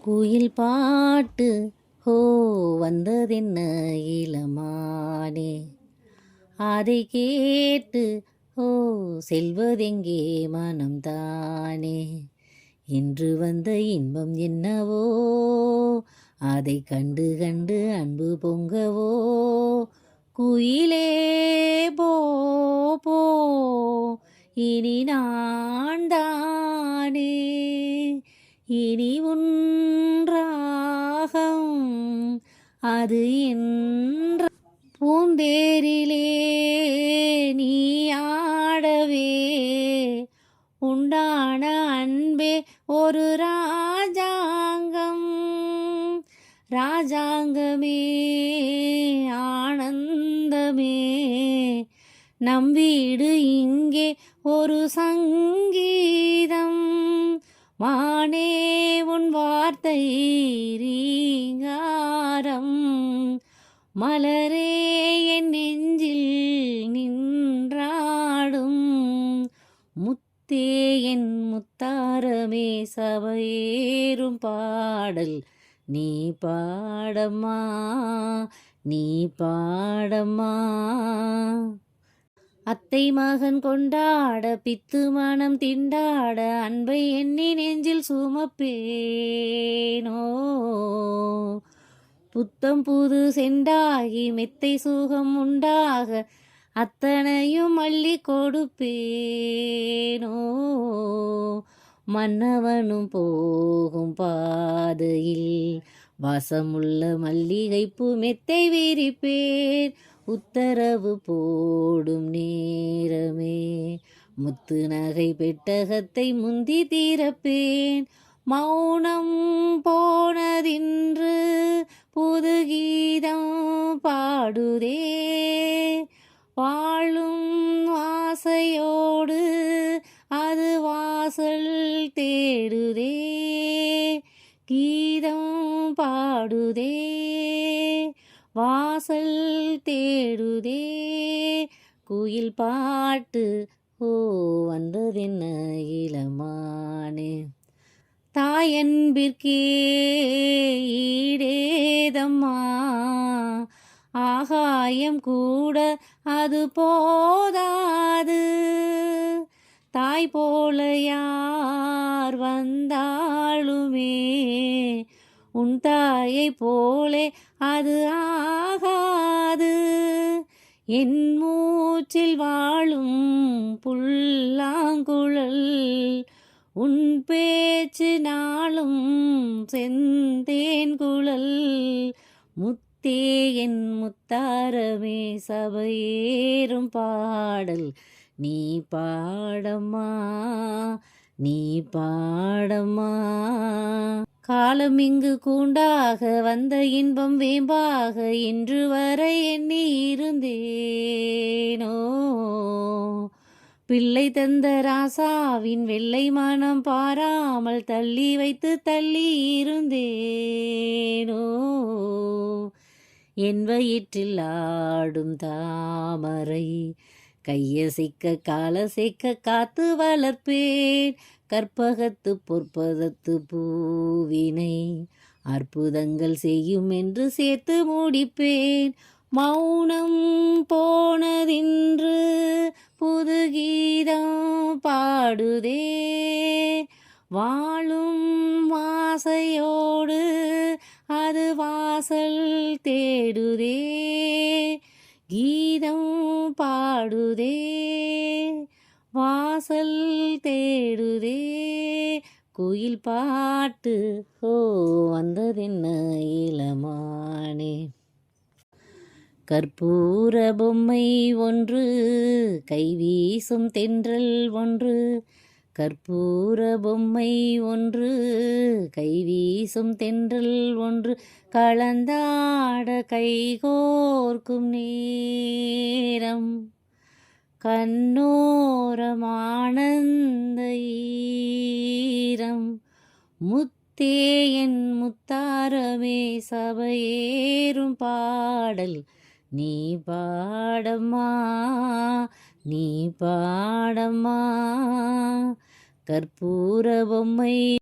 குயில் பாட்டு ஹோ வந்ததென்ன இளமானே, அதை கேட்டு ஓ செல்வதெங்கே மனம்தானே. இன்று வந்த இன்பம் என்னவோ, அதை கண்டு கண்டு அன்பு பொங்கவோ. குயிலே போ போ, இனி நான் தானே, இனி உன் ராகம் அது என்ற பூந்தேரிலே நீ ஆடவே உண்டான அன்பே ஒரு ராஜாங்கம். ராஜாங்கமே ஆனந்தமே, நம் வீடு இங்கே ஒரு சங்கீதம். மானே உன் வார்த்தை ரீங்காரம், மலரே என் நெஞ்சில் நின்றாடும். முத்தே என் முத்தாரமே, சபையேறும் பாடல் நீ பாடம்மா, நீ பாடம்மா. அத்தை மகன் கொண்டாட பித்து மனம் திண்டாட, அன்பை எண்ணி நெஞ்சில் சுமப்பேனோ. புத்தம் புது செண்டாகி மெத்தை சுகம் உண்டாக, அத்தனையும் அள்ளி கொடுப்பேனோ. மன்னவனும் போகும் பாதையில் வாசமுள்ள மல்லிகைப்பூ மெத்தை விரிப்பேன். உத்தரவு போடும் நேரமே முத்து நகை பெட்டகத்தை முந்தி தீரப்பேன். மௌனம் போனதின்று புது கீதம் பாடுதே, வாழும் ஆசையோடு அது வாசல் தேடுதே. கீதம் பாடுதே, வாசல் தேடுதே. குயில் பாட்டு ஓ வந்ததென்ன இளமானே, தாயன்பிற்கே ஈடேதம்மா. ஆகாயம் கூட அது போதாது, தாய் போல யார் வந்தாலுமே உன் தாயை போலே அது ஆகாது. என் மூச்சில் வாழும் புல்லாங்குழல், உன் பேச்சு நாளும் செந்தேன் குழல். முத்தே என் முத்தாரமே, சபையேறும் பாடல் நீ பாடம்மா, நீ பாடம்மா. காலம் இங்கு கூண்டாக வந்த இன்பம் வேம்பாக, இன்று வரை எண்ணி இருந்தேனோ. பிள்ளை தந்த ராசாவின் வெள்ளை மனம் பாராமல் தள்ளி வைத்து தள்ளி இருந்தேனோ. என் வயிற்றில் ஆடும் தாமரை கையசைக்க காலசைக்க காத்து வளர்ப்பேன். கற்பகத்து பொற்பதத்து பூவினை அற்புதங்கள் செய்யும் என்று சேர்த்து முடிப்பேன். மௌனம் போனதின்று புது கீதம் பாடுதே, வாழும் ஆசையோடு அது வாசல் தேடுதே. கீதம் பாடுதே, வாசல் தேடுதே. குயில் பாட்டு ஓ வந்ததென்ன இளமானே. கற்பூர பொம்மை ஒன்று, கைவீசும் தென்றல் ஒன்று. கற்பூர பொம்மை ஒன்று, கைவீசும் தென்றல் ஒன்று. கலந்தாட கைகோர்க்கும் நேரம், கண்ணோரமானந்த ஈரம். முத்தே என் முத்தாரமே, சபையேறும் பாடல் நீ பாடம்மா, நீ பாடம்மா. கற்பூர பொம்மை